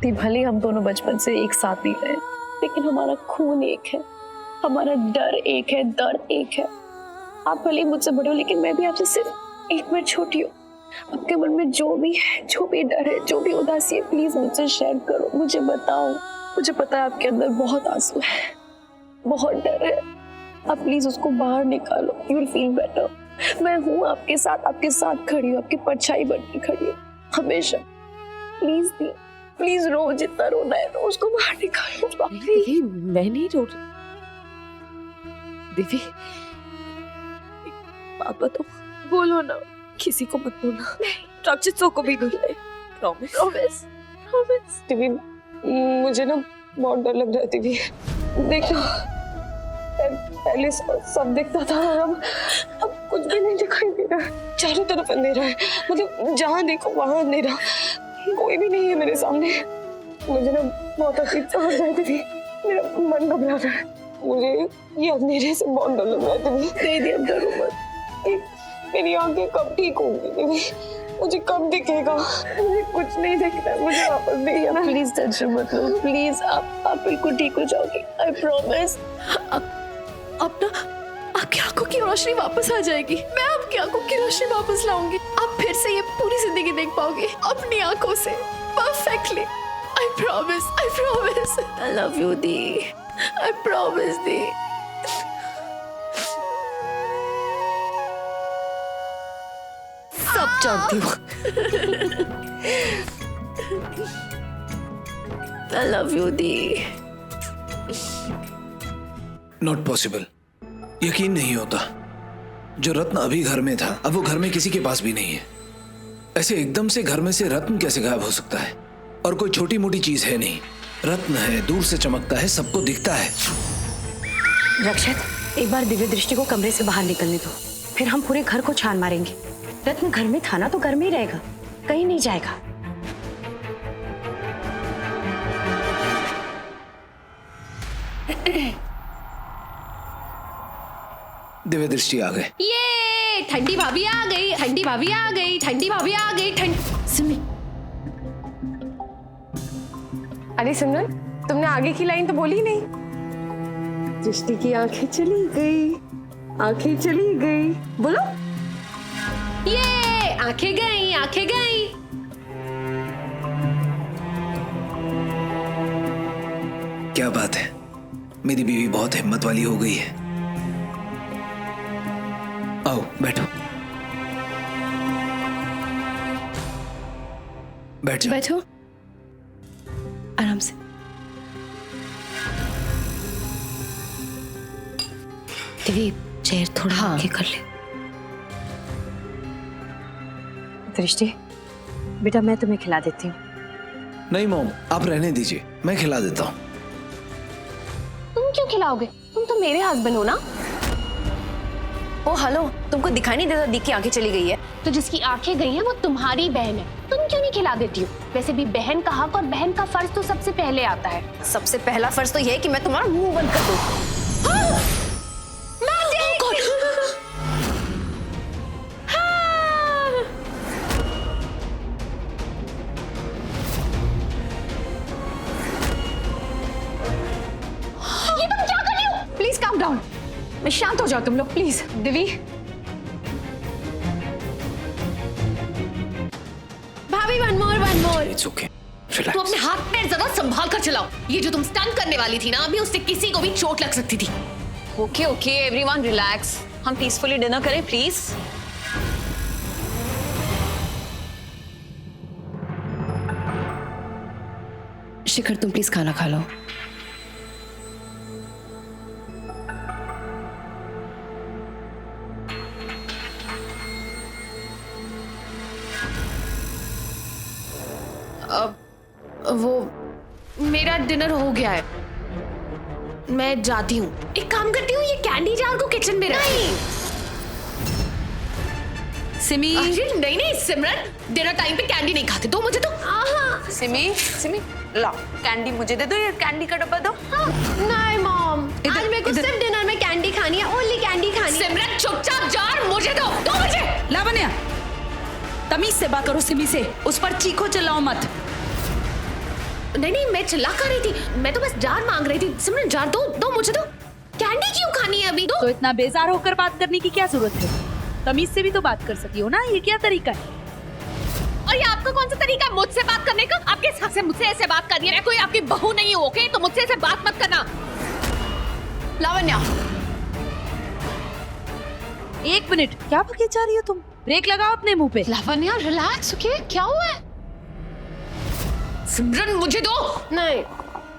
दी भले हम दोनों बचपन से एक साथ ही रहे, लेकिन हमारा खून एक है, हमारा डर एक है, दर्द एक है। आप भले मुझसे बड़े हो, लेकिन मैं भी आपसे सिर्फ एक बार छोटी हूँ। आपके मन में जो भी है, जो भी डर है, जो भी उदासी है, प्लीज मुझसे शेयर करो, मुझे बताओ। मुझे पता है आपके अंदर बहुत आंसू है, बहुत डर है। आप प्लीज उसको बाहर निकालो, यू विल फील बेटर। मैं हूँ आपके साथ खड़ी हूँ, आपकी परछाई बन के खड़ी हूँ हमेशा। प्लीज दी, प्लीज रो, जितना रोना है रो, उसको बाहर निकालो। दिव्य, मैं नहीं रो रही। दिव्य, बाबा तो बोलो ना, किसी को मत बोलना, राक्षसों को भी नहीं। Promise promise promise. दिव्य, मुझे ना बहुत डर लग रहा है दिव्य। देखो, पहले सब दिखता था और अब कुछ भी नहीं दिखाई दे रहा है। चारों तरफ अंधेरा है, मतलब जहाँ देखो वहाँ अंधेरा, कोई भी नहीं है मेरे सामने। मुझे ना बहुत अजीब सा लग रहा है दिव्य, मेरा मन घबरा रहा है। मुझे ये अंधेरे से बहुत डर लग रहा है दिव्य। दे दिया, डरो मत। मेरी आंखें कब ठीक होंगी दिव्य? मुझे कब दिखेगा? मुझे कुछ नहीं दिखता, मुझे वापस दिखिए ना। प्लीज टेंशन मत लो, प्लीज। आप बिल्कुल ठीक हो जाओगे, आई प्रॉमिस। अब ना आपकी आंखों की रोशनी वापस आ जाएगी। मैं आपकी आंखों की रोशनी वापस लाऊंगी। आप फिर से ये पूरी जिंदगी देख पाओगे अपनी आंखों से perfectly. I promise, I promise. I love you दी, आई प्रॉमिस दी। सब जानती हूँ। आई लव यू दी। नॉट पॉसिबल, यकीन नहीं होता। जो रत्न अभी घर में था, अब वो घर में किसी के पास भी नहीं है। ऐसे एकदम से घर में से रत्न कैसे गायब हो सकता है? और कोई छोटी मोटी चीज है नहीं, रत्न है, दूर से चमकता है, सबको दिखता है। रक्षत, एक बार दिव्य दृष्टि को कमरे से बाहर निकलने दो, फिर हम पूरे घर को छान मारेंगे। रत्न घर में था ना, तो घर में ही रहेगा, कहीं नहीं जाएगा। दिव्य दृष्टि आ गए। ये ठंडी भाभी आ गई, ठंडी भाभी आ गई, ठंडी भाभी आ गई। सिमी, अरे सिमरन, तुमने आगे की लाइन तो बोली नहीं। दृष्टि की आंखें चली गई, आंखें चली गई, बोलो। ये आंखें गई, आंखें गई। क्या बात है, मेरी बीवी बहुत हिम्मत वाली हो गई है। आओ बैठो, बैठ जाओ। बैठो आराम से। दिव्य, चेयर थोड़ा आगे कर ले। दृष्टि, बेटा मैं तुम्हें खिला देती हूँ। नहीं मोम, आप रहने दीजिए, मैं खिला देता हूँ। तुम क्यों खिलाओगे? तुम तो मेरे हस्बैंड हो ना। ओ हेलो, तुमको दिखाई नहीं देता दी की आंखें चली गई है? तो जिसकी आंखें गई हैं वो तुम्हारी बहन है, तुम क्यों नहीं खिला देती हो? वैसे भी बहन का हक और बहन का फर्ज तो सबसे पहले आता है। सबसे पहला फर्ज तो यह है कि मैं तुम्हारा मुंह बंद कर दूं। ये तुम क्या कर रही हो? प्लीज काम डाउन, मैं शांत हो जाओ तुम लोग प्लीज। दिव्य, भाभी वन मोर। इट्स ओके, तो रिलैक्स। अपने हाथ पैर जरा संभाल कर चलाओ। ये जो तुम स्टंट करने वाली थी ना, अभी उससे किसी को भी चोट लग सकती थी। ओके ओके एवरीवन रिलैक्स, हम पीसफुली डिनर करें प्लीज। शिखर, तुम प्लीज खाना खा लो। वो मेरा डिनर हो गया है, मैं जाती हूँ। एक काम करती हूँ, ये कैंडी जार को किचन में रख। सिमी, अरे नहीं सिमरन, डिनर टाइम पे कैंडी नहीं खाते, दो मुझे तो। सिमी ला कैंडी मुझे दे दो, ये कैंडी का डब्बा दो। नहीं मॉम, आज मेरे को सिर्फ डिनर में कैंडी खानी है, ओनली कैंडी खानी है। सिमरन चुपचाप जार मुझे दो मुझे। लावण्या, तमीज से बात करो सिमी से, उस पर चीखो चिल्लाओ मत। नहीं नहीं, मैं चिल्ला कर रही थी, मैं तो बस जार मांग रही थी। सिमरन जार दो, दो मुझे दो। कैंडी क्यों खानी है अभी? दो। तो इतना बेजार होकर बात करने की क्या जरूरत है? तमीज से भी तो बात कर सकती हो ना, ये क्या तरीका है? और ये आपका कौन सा तरीका है मुझसे बात करने का? आपके हिसाब से मुझसे ऐसे बात करनी है? मैं कोई आपकी बहू नहीं हूँ, ओके? तो मुझसे ऐसे बात मत करना। लावण्या, 1 मिनट, क्या भगे जा रही हो तुम? ब्रेक लगाओ अपने मुंह पे। Lavanya relax, okay? क्या हुआ है? सिमरन मुझे दो। नहीं,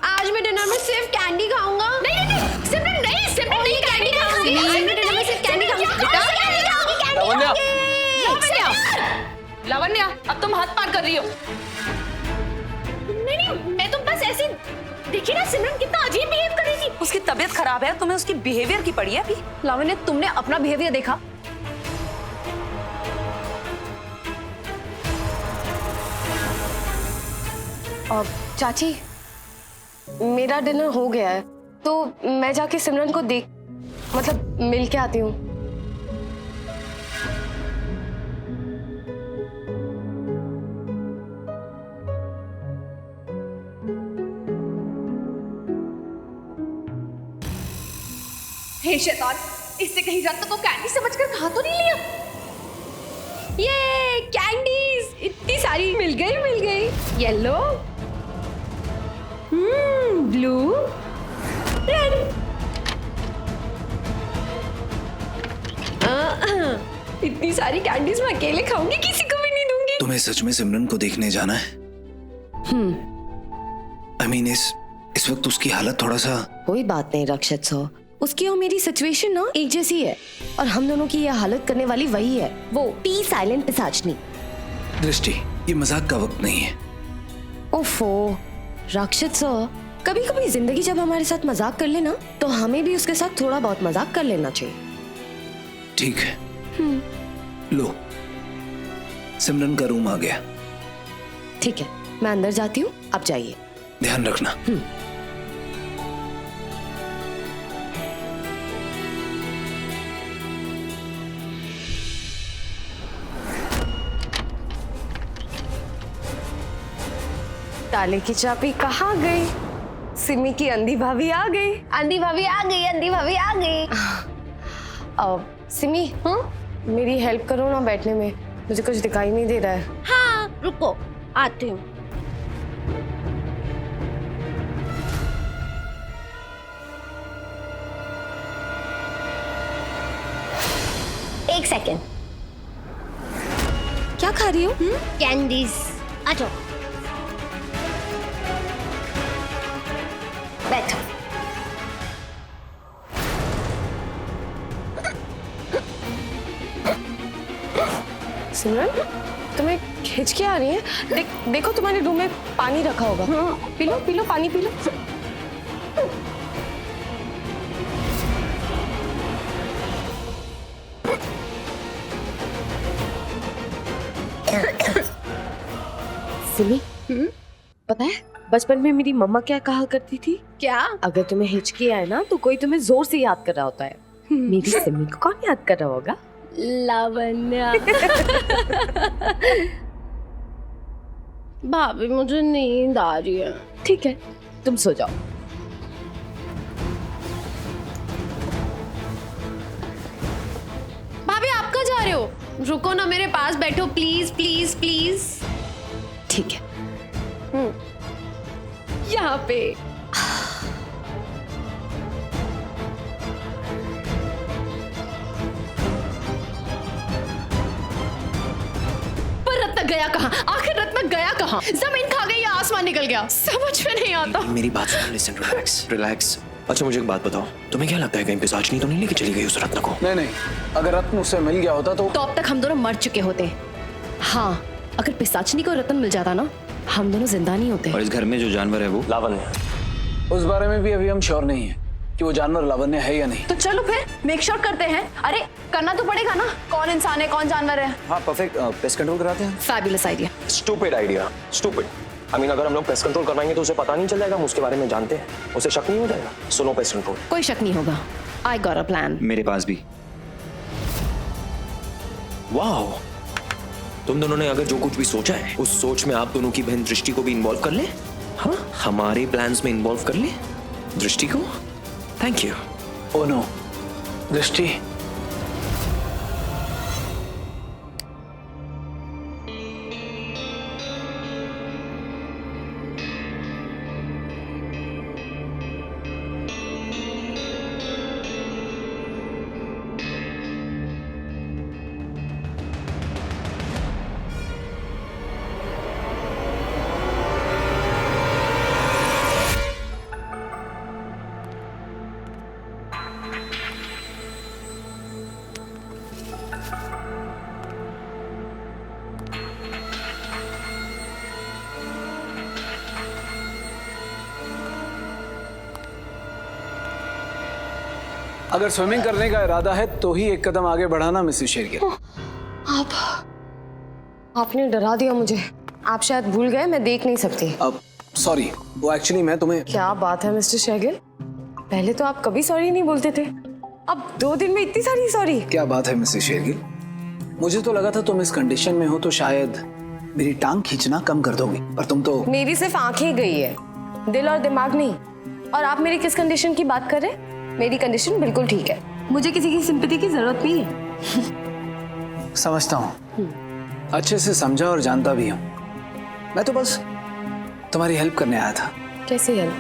आज मैं डिनर में सिर्फ कैंडी खाऊंगा। नहीं नहीं नहीं, सिमरन नहीं, सिमरन नहीं, कैंडी खाऊंगी। आज मैं डिनर में सिर्फ कैंडी खाऊंगी। लावण्या, लावण्या, अब तुम हाथ पार कर रही हो। नहीं नहीं, मैं तो बस ऐसे देखिए ना, सिमरन कितना अजीब बिहेव कर रही थी। उसकी तबीयत खराब है, तुम्हें उसकी बिहेवियर की पड़ी है अभी। लावण्या, तुमने अपना बिहेवियर देखा? चाची, मेरा डिनर हो गया है, तो मैं जाके सिमरन को मिल के आती हूँ। हे शैतान, इससे कहीं रत्न को कैंडी समझकर खा तो नहीं लिया? ये कैंडीज इतनी सारी मिल गई। Yellow, blue, red. इतनी सारी कैंडीज मैं अकेले खाऊंगी, किसी को भी नहीं दूंगी। तुम्हें सच में सिमरन को देखने जाना है? I mean, इस वक्त उसकी हालत थोड़ा सा। कोई बात नहीं रक्षित सो, उसकी और मेरी सिचुएशन ना एक जैसी है, और हम दोनों की यह हालत करने वाली वही है, वो पी साइलेंट पिशाचनी। दृष्टि, ये मजाक का वक्त नहीं है। ओफो रक्षित सर, कभी कभी जिंदगी जब हमारे साथ मजाक कर लेना, तो हमें भी उसके साथ थोड़ा बहुत मजाक कर लेना चाहिए। ठीक है, लो, सिमरन का रूम आ गया। ठीक है, मैं अंदर जाती हूँ, आप जाइए। ध्यान रखना। ताले की चाबी कहाँ गई? सिमी की अंधी भाभी आ गई। अंधी भाभी आ गई, अंधी भाभी आ गई। सिमी, मेरी हेल्प करो ना बैठने में, मुझे कुछ दिखाई नहीं दे रहा है। हाँ रुको, आती हूँ। एक सेकेंड, क्या खा रही हो? कैंडीज। आ जाओ, बैठो। सिमरन, तुम्हें हिचकी आ रही है? देखो तुम्हारे रूम में पानी रखा होगा। पी लो, पी लो, पानी पी लो। सिमी, पता है बचपन में मेरी मम्मा क्या कहा करती थी? क्या? अगर तुम्हें हिचकी आए ना, तो कोई तुम्हें जोर से याद कर रहा होता है। मेरी सिमी को कौन याद कर रहा होगा? लावण्या। भाभी, मुझे नींद आ रही है। ठीक है, तुम सो जाओ। भाभी, आप कहाँ जा रहे हो? रुको ना, मेरे पास बैठो प्लीज प्लीज प्लीज। ठीक है, यहाँ पे। पर रत्न गया कहाँ? आखिर रत्न गया कहाँ? जमीन खा गई या आसमान निकल गया? समझ में नहीं आता। मेरी बात सुनो, लिसन, रिलैक्स रिलैक्स। अच्छा मुझे एक बात बताओ, तुम्हें क्या लगता है कहीं पिशाचनी तो नहीं लेके चली गई उस रत्न को? नहीं, अगर रत्न उससे मिल गया होता तो अब तक हम दोनों मर चुके होते। हाँ, अगर पिशाचनी को रतन मिल जाता ना, हम दोनों जिंदा नहीं होते। और इस घर में जो जानवर है वो लावण्य। उस बारे में भी अभी हम श्योर नहीं है कि वो जानवर लावण्य है या नहीं। तो चलो फिर मेक श्योर करते हैं। अरे करना तो पड़ेगा ना, कौन इंसान है कौन जानवर है। हाँ परफेक्ट, पेस्ट कंट्रोल कराते हैं। Fabulous idea. Stupid idea, stupid. I mean अगर हम लोग पेस्ट कंट्रोल करवाएंगे तो उसे पता नहीं चल जाएगा हम उसके बारे में जानते हैं, उसे शक नहीं हो जाएगा। सुनो पेस्ट कंट्रोल, कोई शक नहीं होगा। I got a plan. मेरे पास भी। वाओ, तुम दोनों ने अगर जो कुछ भी सोचा है उस सोच में आप दोनों की बहन दृष्टि को भी इन्वॉल्व कर ले। हाँ, हमारे प्लान्स में इन्वॉल्व कर ले दृष्टि को। Thank you. ओ नो दृष्टि, अगर स्विमिंग करने का इरादा है तो ही एक कदम आगे बढ़ाना मिसेस शेरगिल। आपने डरा दिया मुझे। आप शायद भूल गए मैं देख नहीं सकती। अब सॉरी, वो एक्चुअली मैं तुम्हें। क्या बात है मिस्टर शेरगिल, पहले तो आप कभी सॉरी नहीं बोलते थे, अब 2 दिन में इतनी सारी सॉरी। क्या बात है मिसेस शेरगिल, मुझे तो लगा था तुम इस कंडीशन में हो तो शायद मेरी टांग खींचना कम कर दोगी, पर तुम तो। मेरी सिर्फ आंखें गई है, दिल और दिमाग नहीं। और आप मेरी किस कंडीशन की बात कर रहे हैं? मेरी कंडीशन बिल्कुल ठीक है, मुझे किसी की सिंपैथी की जरूरत नहीं है। समझता हूँ, अच्छे से समझा और जानता भी हूँ। मैं तो बस तुम्हारी हेल्प करने आया था। कैसे हेल्प?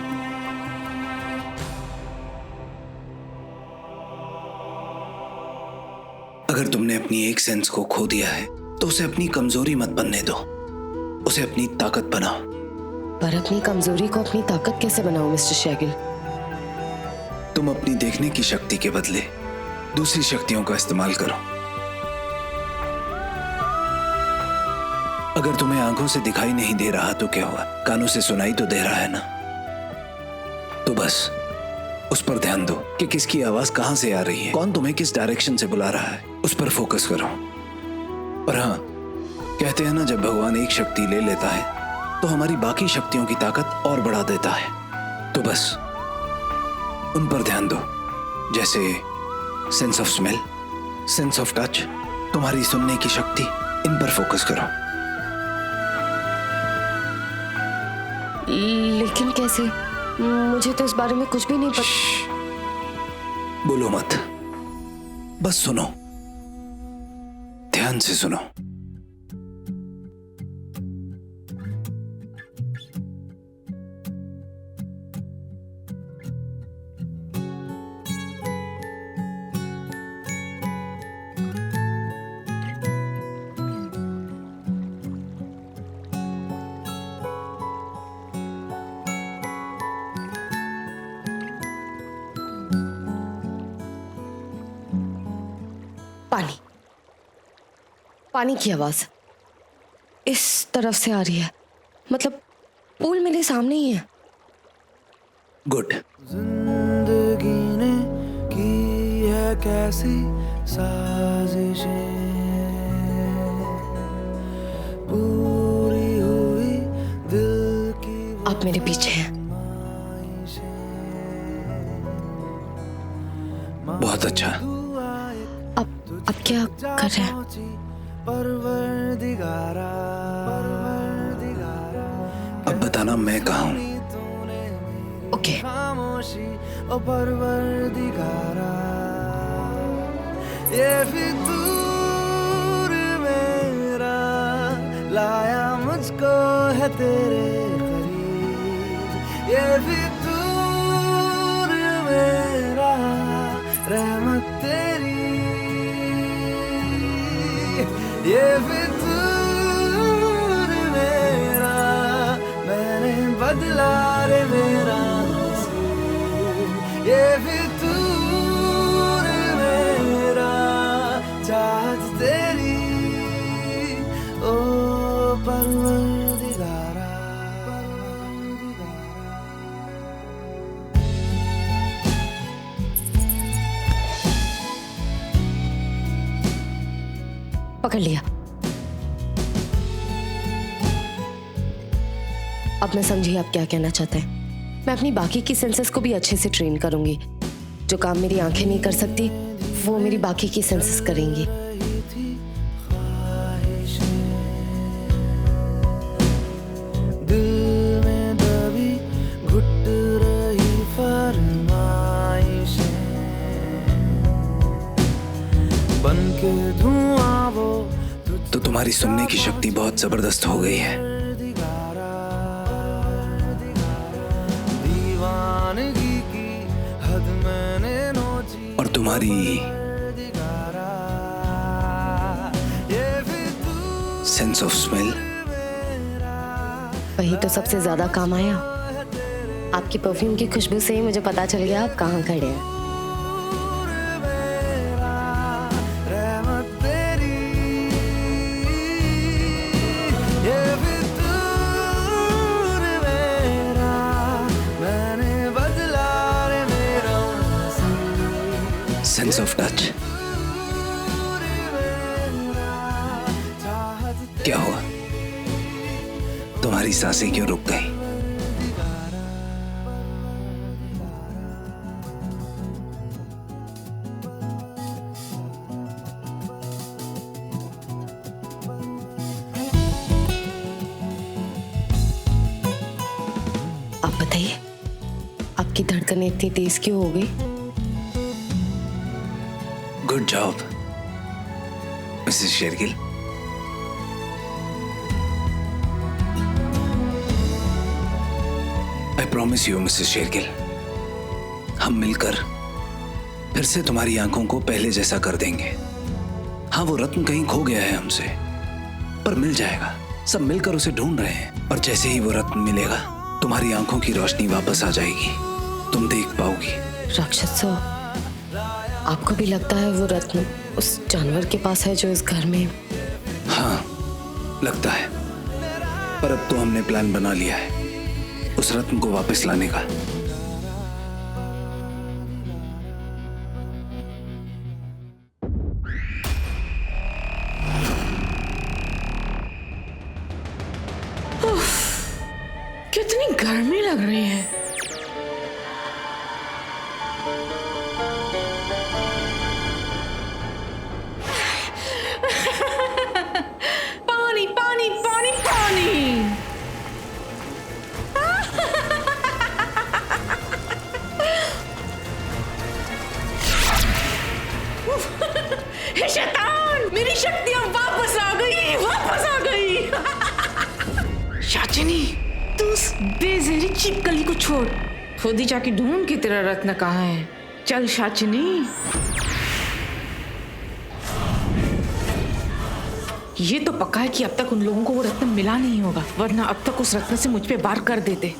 अगर तुमने अपनी एक सेंस को खो दिया है तो उसे अपनी कमजोरी मत बनने दो, उसे अपनी ताकत बनाओ। पर अपनी कमजोरी को अपनी ताकत कैसे बनाऊं मिस्टर शेरगिल? तुम अपनी देखने की शक्ति के बदले दूसरी शक्तियों का इस्तेमाल करो। अगर तुम्हें आंखों से दिखाई नहीं दे रहा तो क्या हुआ, कानों से सुनाई तो दे रहा है ना। तो बस उस पर ध्यान दो कि किसकी आवाज कहां से आ रही है, कौन तुम्हें किस डायरेक्शन से बुला रहा है, उस पर फोकस करो। और हाँ, कहते हैं ना, जब भगवान एक शक्ति ले लेता है तो हमारी बाकी शक्तियों की ताकत और बढ़ा देता है। तो बस उन पर ध्यान दो, जैसे sense of smell, sense of touch, तुम्हारी सुनने की शक्ति, इन पर फोकस करो। लेकिन कैसे? मुझे तो इस बारे में कुछ भी नहीं पता। बोलो मत, बस सुनो, ध्यान से सुनो। पानी, पानी की आवाज इस तरफ से आ रही है, मतलब पूल मेरे सामने ही है। गुड। जिंदगी ने की है कैसी साजिशें, पूरी हुई दिल की। आप मेरे पीछे हैं। बहुत अच्छा। अब क्या कर रहे हैं? परवरदिगारा, अब बताना मैं कहाँ हूँ। ओके। खामोशी ओ परवरदिगारा, ये फितूर मेरा लाया मुझको है तेरे करीब। ये फितूर मेरा रहमत तेरी, ये फितूर मेरा मैंने बदला रे मेरा नसीब। ये फितूर मेरा चाहत तेरी, ओ परवरदिगारा, पकड़ लिया। अब मैं समझी आप क्या कहना चाहते हैं। मैं अपनी बाकी की सेंसेस को भी अच्छे से ट्रेन करूंगी। जो काम मेरी आंखें नहीं कर सकती वो मेरी बाकी की सेंसेस करेंगी। दिल में दर्द धुआं वो तो तुम्हारी सुनने की शक्ति बहुत जबरदस्त हो गई है। दीवानगी की हद मैंने नोची और तुम्हारी ये फितूर सेंस ऑफ स्मेल। वही तो सबसे ज्यादा काम आया। आपकी परफ्यूम की खुशबू से ही मुझे पता चल गया आप कहाँ खड़े हैं। रहमत तेरी ये फितूर मेरा मैंने बदला रे मेरा सेंस ऑफ टच। क्या हुआ? तुम्हारी सांसें क्यों रुक गई? आप बताइए, आपकी धड़कनें इतनी तेज क्यों हो गई? Good job Mrs Shergill. I promise you Mrs Shergill, हम मिलकर फिर से तुम्हारी आंखों को पहले जैसा कर देंगे। हाँ, वो रत्न कहीं खो गया है हमसे, पर मिल जाएगा। सब मिलकर उसे ढूंढ रहे हैं, और जैसे ही वो रत्न मिलेगा तुम्हारी आंखों की रोशनी वापस आ जाएगी, तुम देख पाओगी। राक्षस सो, आपको भी लगता है वो रत्न उस जानवर के पास है जो इस घर में? हाँ, लगता है, पर अब तो हमने प्लान बना लिया है उस रत्न को वापस लाने का। कितनी गर्मी लग रही है। पानी पानी पानी पानी। हे शैतान, मेरी शक्तियां वापस आ गई, वापस आ गई। शाचिनी, तू उस बेजहरी चिपकली को छोड़, खुद ही जाके ढूंढ कि तेरा रत्न कहाँ है। चल शाचिनी। ये तो पक्का है कि अब तक उन लोगों को वो रत्न मिला नहीं होगा, वरना अब तक उस रत्न से मुझ पे वार कर देते।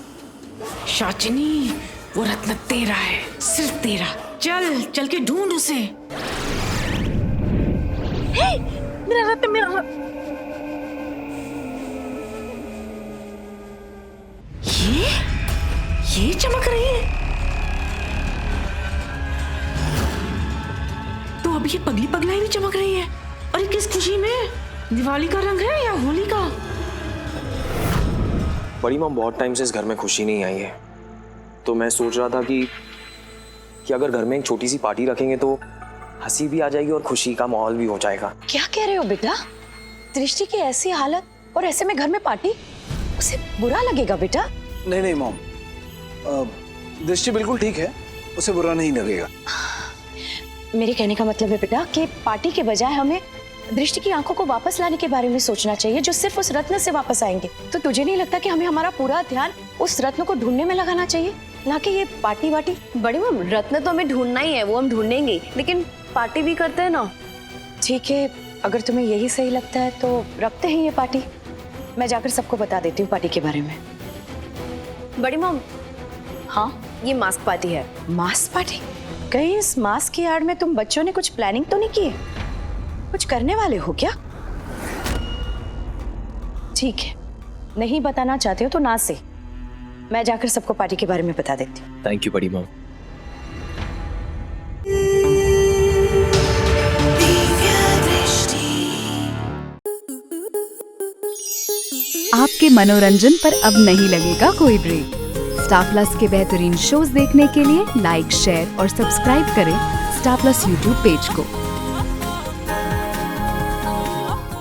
शाचिनी, वो रत्न तेरा है, सिर्फ तेरा। चल चल के ढूंढ उसे। हे, मेरा रत्न, मेरा रत्न। ये चमक रही है। तो अब ये पगली पगलाई भी चमक रही है। अरे किस खुशी में? दिवाली का रंग है या होली का? बड़ी माँ, बहुत टाइम से इस घर में खुशी नहीं आई है, तो मैं सोच रहा था कि अगर घर में एक छोटी सी पार्टी रखेंगे तो हंसी भी आ जाएगी और खुशी का माहौल भी हो जाएगा। क्या कह रहे हो बेटा? दृष्टि की ऐसी हालत और ऐसे में घर में पार्टी, उसे बुरा लगेगा बेटा। नहीं नहीं मॉम, दृष्टि बिल्कुल ठीक है, उसे बुरा नहीं लगेगा। मेरे कहने का मतलब है बेटा कि पार्टी के बजाय हमें दृष्टि की आंखों को वापस लाने के बारे में सोचना चाहिए, जो सिर्फ उस रत्न से वापस आएंगे। तो तुझे नहीं लगता कि हमें हमारा पूरा ध्यान उस रत्न को ढूंढने में लगाना चाहिए, ना कि ये पार्टी वार्टी? बड़ी मम, रत्न तो हमें ढूंढना ही है, वो हम ढूंढेंगे, लेकिन पार्टी भी करते हैं ना। ठीक है, अगर तुम्हें यही सही लगता है तो रखते हैं ये पार्टी। मैं जाकर सबको बता देती हूँ पार्टी के बारे में। बड़ी मम, हाँ, ये मास्क पार्टी है। Mask party? कहीं इस मास्क की आड़ में तुम बच्चों ने कुछ प्लानिंग तो नहीं की है? कुछ करने वाले हो क्या? ठीक है, नहीं बताना चाहते हो तो ना से। मैं जाकर सबको पार्टी के बारे में बता देती हूँ। थैंक यू बड़ी माँ। आपके मनोरंजन पर अब नहीं लगेगा कोई ब्रेक। स्टार प्लस के बेहतरीन शोज देखने के लिए लाइक, शेयर और सब्सक्राइब करें स्टार प्लस यूट्यूब पेज को।